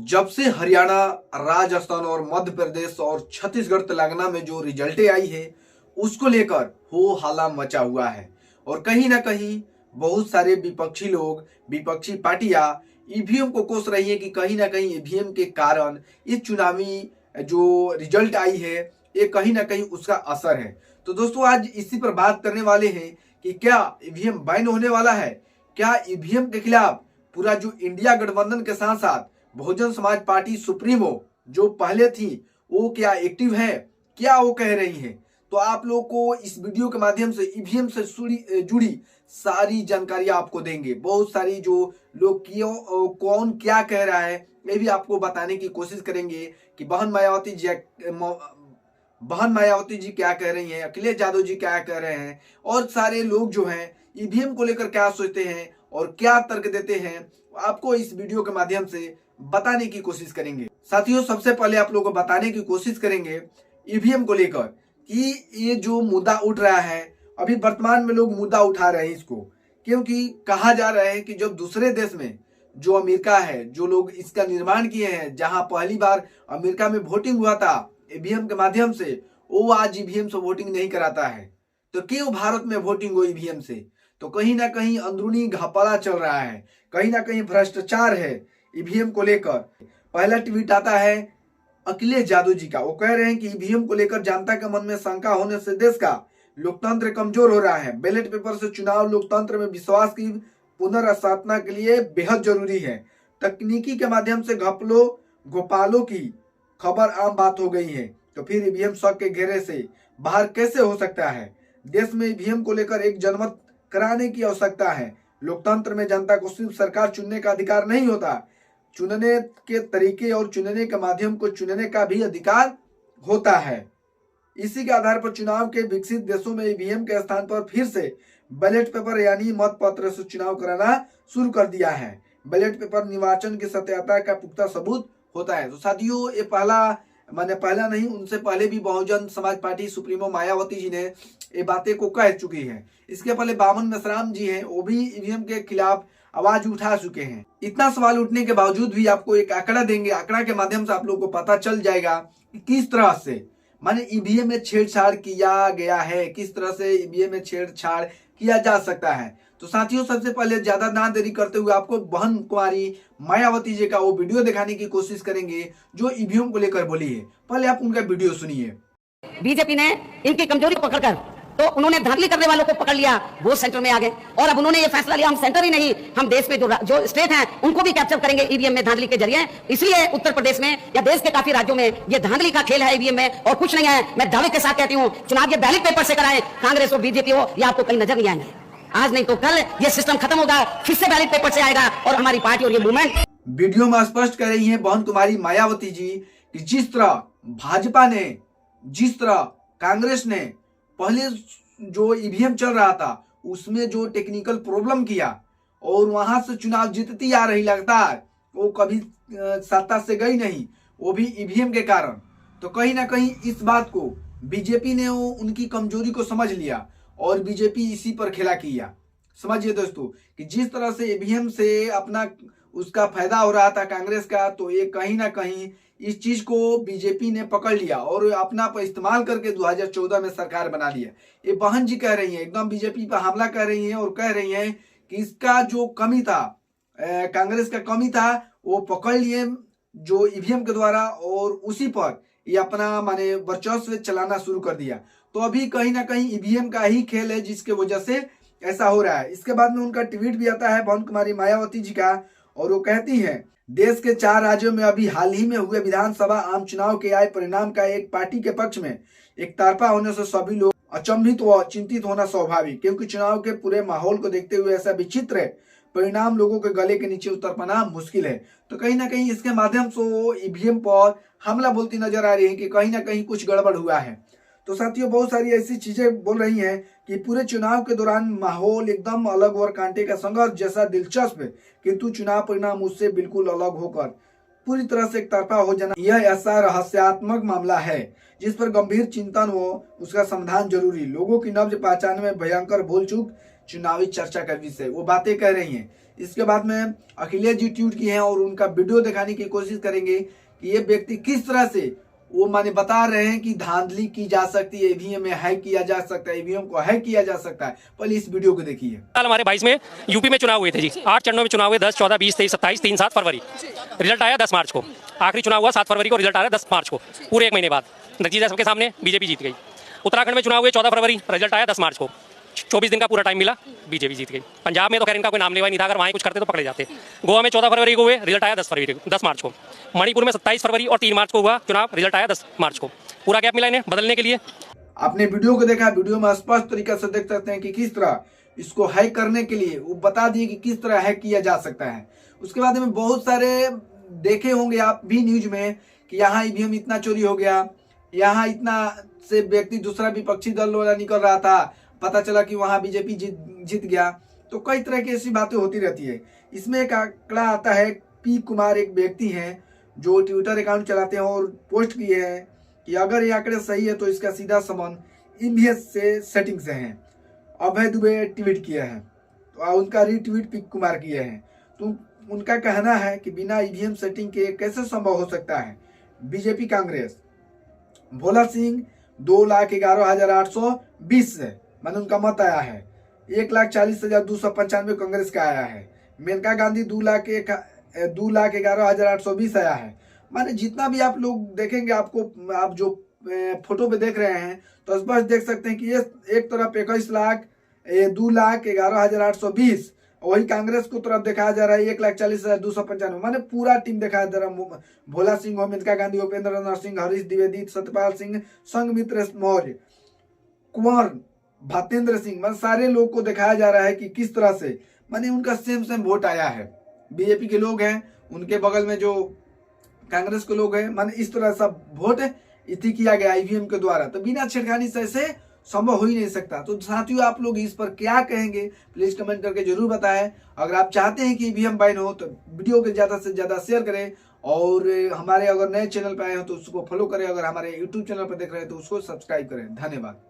जब से हरियाणा, राजस्थान और मध्य प्रदेश और छत्तीसगढ़ तेलंगाना में जो रिजल्टें आई है उसको लेकर हो हल्ला मचा हुआ है। और कहीं ना कहीं बहुत सारे विपक्षी लोग, विपक्षी पार्टियां ईवीएम को कोस रही है कि कहीं ना कहीं ईवीएम के कारण इस चुनावी जो रिजल्ट आई है ये कहीं ना कहीं उसका असर है। तो दोस्तों आज इसी पर बात करने वाले हैं कि क्या ईवीएम बैन होने वाला है, क्या ईवीएम के खिलाफ पूरा जो इंडिया गठबंधन के साथ साथ बहुजन समाज पार्टी सुप्रीमो जो पहले थी वो क्या एक्टिव है, क्या वो कह रही है। तो आप लोग को इस वीडियो के माध्यम से ईवीएम से जुड़ी सारी जानकारी आपको देंगे। बहुत सारी जो लोग क्यों कौन क्या कह रहा है ये भी आपको बताने की कोशिश करेंगे कि बहन मायावती जी क्या कह रही हैं, अखिलेश यादव जी क्या कह रहे हैं और सारे लोग जो हैं ईवीएम को लेकर क्या सोचते हैं और क्या तर्क देते हैं, आपको इस वीडियो के माध्यम से बताने की कोशिश करेंगे। साथियों सबसे पहले आप लोगों को बताने की कोशिश करेंगे ईवीएम को लेकर कि ये जो मुद्दा उठ रहा है, अभी वर्तमान में लोग मुद्दा उठा रहे हैं इसको, क्योंकि कहा जा रहा है कि जब दूसरे देश में जो अमेरिका है, जो लोग इसका निर्माण किए हैं, जहां पहली बार अमेरिका में वोटिंग हुआ था ईवीएम के माध्यम से, वो आज ईवीएम से वोटिंग नहीं कराता है, तो क्यों भारत में वोटिंग हो ईवीएम से। तो कहीं ना कहीं अंदरूनी घपला चल रहा है, कहीं ना कहीं भ्रष्टाचार है ईवीएम को लेकर। पहला ट्वीट आता है अखिलेश यादव जी का, वो कह रहे हैं कि ईवीएम को लेकर जनता के मन में शंका होने से देश का लोकतंत्र कमजोर हो रहा है। बैलेट पेपर से चुनाव लोकतंत्र में विश्वास की पुनर्स्थापना के लिए बेहद जरूरी है। तकनीकी के माध्यम से घोटालों की खबर आम बात हो गई है, तो फिर ईवीएम शक के घेरे से बाहर कैसे हो सकता है। देश में ईवीएम को लेकर एक जनमत कराने की आवश्यकता है। लोकतंत्र में जनता को सिर्फ सरकार चुनने का अधिकार नहीं होता, चुनने के तरीके और चुनने के माध्यम को चुनने का भी अधिकार होता है। इसी के आधार पर चुनाव के विकसित देशों में ईवीएम के स्थान पर फिर से बैलेट पेपर यानी मत पत्र से चुनाव कराना शुरू कर दिया है। बैलेट पेपर निर्वाचन की सत्यता का पुख्ता सबूत होता है। तो साथियों ये पहला नहीं, उनसे पहले भी बहुजन समाज पार्टी सुप्रीमो मायावती जी ने ये बातें को कह चुकी है। इसके पहले बामन मेश्राम जी हैं, वो भी ईवीएम के खिलाफ आवाज उठा चुके हैं। इतना सवाल उठने के बावजूद भी आपको एक आंकड़ा देंगे, आंकड़ा के माध्यम से आप लोगों को पता चल जाएगा कि किस तरह से माने ईवीएम में छेड़छाड़ किया गया है, किस तरह से ईवीएम में छेड़छाड़ किया जा सकता है। तो साथियों सबसे पहले ज्यादा ना देरी करते हुए आपको बहन कुमारी मायावती जी का वो वीडियो दिखाने की कोशिश करेंगे जो ईवीएम को लेकर बोली है। पहले आप उनका वीडियो सुनिए। बीजेपी ने इनकी कमजोरी को पकड़कर तो उन्होंने धांधली करने वालों को पकड़ लिया, वो सेंटर में आ गए और अब उन्होंने ये फैसला लिया हम सेंटर ही नहीं, हम देश में जो स्टेट हैं उनको भी कैप्चर करेंगे ईवीएम में धांधली के जरिए। इसलिए उत्तर प्रदेश में या देश के काफी राज्यों में ये धांधली का खेल है ईवीएम में और कुछ नहीं है। मैं दावे के साथ कहती हूँ चुनाव ये बैलेट पेपर से कराएं, कांग्रेस हो बीजेपी हो, ये आपको कहीं नजर नहीं आएंगे। आज नहीं तो कल ये सिस्टम खत्म होगा, फिर से बैलेट पेपर से आएगा और हमारी पार्टी और ये मूवमेंट। वीडियो में स्पष्ट कर रही है बहन कुमारी मायावती जी कि जिस तरह भाजपा ने, जिस तरह कांग्रेस ने पहले जो ईवीएम चल रहा था उसमें जो टेक्निकल प्रॉब्लम किया और वहां से चुनाव जीतती आ रही, लगता है वो कभी सत्ता से गई नहीं, वो भी ईवीएम के कारण। तो कहीं ना कहीं इस बात को बीजेपी ने वो उनकी कमजोरी को समझ लिया और बीजेपी इसी पर खेला किया। समझिए दोस्तों कि जिस तरह से ईवीएम से अपना उसका फायदा हो रहा था कांग्रेस का, तो ये कहीं ना कहीं इस चीज को बीजेपी ने पकड़ लिया और अपना पर इस्तेमाल करके 2014 में सरकार बना लिया। ये बहन जी कह रही हैं, एकदम बीजेपी पर हमला कर रही हैं और कह रही हैं कि इसका जो कमी था, कांग्रेस का कमी था, वो पकड़ लिए जो ईवीएम के द्वारा और उसी पर ये अपना माने वर्चस्व चलाना शुरू कर दिया। तो अभी कहीं ना कहीं ईवीएम का ही खेल है जिसके वजह से ऐसा हो रहा है। इसके बाद में उनका ट्वीट भी आता है बहन कुमारी मायावती जी का, और वो कहती हैं देश के 4 राज्यों में अभी हाल ही में हुए विधानसभा आम चुनाव के आए परिणाम का एक पार्टी के पक्ष में एक तरफा होने से सभी लोग अचंभित व चिंतित होना स्वाभाविक, क्योंकि चुनाव के पूरे माहौल को देखते हुए ऐसा विचित्र परिणाम लोगों के गले के नीचे उतर पाना मुश्किल है। तो कहीं ना कहीं इसके माध्यम से वो ईवीएम पर हमला बोलती नजर आ रही है कि कहीं ना कहीं कुछ गड़बड़ हुआ है। तो साथियों बहुत सारी ऐसी चीजें बोल रही हैं कि पूरे चुनाव के दौरान माहौल एकदम अलग और कांटे का संघर्ष जैसा दिलचस्प है, किंतु चुनाव परिणाम उससे बिल्कुल अलग होकर पूरी तरह से एक तरफा हो जाना, यह ऐसा रहस्यात्मक मामला है जिस पर गंभीर चिंतन हो, उसका समाधान जरूरी। लोगों की नब्ज पहचान में भयंकर भूल चूक चुनावी चर्चा का विषय, वो बातें कह रही हैं। इसके बाद में अखिलेश जी ट्वीट किए हैं और उनका वीडियो दिखाने की कोशिश करेंगे कि ये व्यक्ति किस तरह से वो माने बता रहे हैं कि धांधली की जा सकती है, ईवीएम में हैक किया जा सकता है, ईवीएम को हैक किया जा सकता है। पहले इस वीडियो को देखिए। साल हमारे 22 में यूपी में चुनाव हुए थे जी, 8 चरणों में चुनाव हुए, 10, 14, 20, 23, 27, 3, 7 फरवरी। रिजल्ट आया 10 मार्च को, आखिरी चुनाव हुआ 7 फरवरी को, रिजल्ट आया 10 मार्च को, पूरे 1 महीने बाद। नतीजा सबके सामने, बीजेपी जीत गई। उत्तराखंड में चुनाव हुए 14 फरवरी, रिजल्ट आया 10 मार्च को, 24 दिन का पूरा टाइम मिला, बीजेपी जीत गई। पंजाब में तो खैर इनका कोई नाम लेवा नहीं था, अगर वहाँ कुछ करते तो पकड़े जाते। गोवा में 14 फरवरी को हुए, रिजल्ट आया 10 मार्च को। मणिपुर में 27 फरवरी और 3 मार्च को हुआ चुनाव, रिजल्ट आया 10 मार्च को। पूरा गैप मिला इन्हें बदलने के लिए। आपने वीडियो को देखा, वीडियो में स्पष्ट तरीके से देख सकते हैं कि किस तरह इसको हैक करने के लिए वो बता दिए कि किस तरह हैक किया जा सकता है। उसके बाद में बहुत सारे देखे होंगे आप भी न्यूज में कि यहाँ ईवीएम इतना चोरी हो गया, यहाँ इतना से व्यक्ति दूसरा विपक्षी दल वाला निकल रहा था, पता चला कि वहाँ बीजेपी जीत गया। तो कई तरह की ऐसी बातें होती रहती है। इसमें एक आंकड़ा आता है, पी कुमार एक व्यक्ति हैं जो ट्विटर अकाउंट चलाते हैं और पोस्ट किए हैं कि अगर ये आंकड़े सही है तो इसका सीधा संबंध ईवीएम से सेटिंग से है। अभय दुबे ट्वीट किया है तो उनका रीट्वीट पी कुमार किए हैं। तो उनका कहना है कि बिना ईवीएम सेटिंग के कैसे संभव हो सकता है। बीजेपी कांग्रेस भोला सिंह 2,11,820 से मैंने उनका मत आया है। 1,40,295 कांग्रेस का आया है। मेनका गांधी 2,11,820 आया है। माने जितना भी आप लोग देखेंगे, आपको आप जो फोटो पे देख रहे हैं तो स्पष्ट देख सकते हैं कि ये एक तरफ 2,11,820, वही कांग्रेस को तरफ दिखाया जा रहा है 1,40,295। माने पूरा टीम दिखाया जा रहा है। भोला सिंह हो, मेनका गांधी, उपेंद्र नाथ सिंह, हरीश द्विवेदी, सत्यपाल सिंह, संघमित्र मौर्य, कुंवर भातेंद्र सिंह, मतलब सारे लोग को दिखाया जा रहा है कि किस तरह से माने उनका सेम वोट आया है। बीजेपी के लोग हैं, उनके बगल में जो कांग्रेस के लोग हैं, माने इस तरह सब वोट इति किया गया ईवीएम के द्वारा। तो बिना छेड़खानी से ऐसे संभव हो ही नहीं सकता। तो साथियों, आप लोग इस पर क्या कहेंगे प्लीज कमेंट करके जरूर बताएं। अगर आप चाहते हैं कि ईवीएम बैन हो तो वीडियो को ज्यादा से ज्यादा शेयर करें और हमारे अगर नए चैनल पर आए हो तो उसको फॉलो करें। अगर हमारे यूट्यूब चैनल पर देख रहे हैं तो उसको सब्सक्राइब करें। धन्यवाद।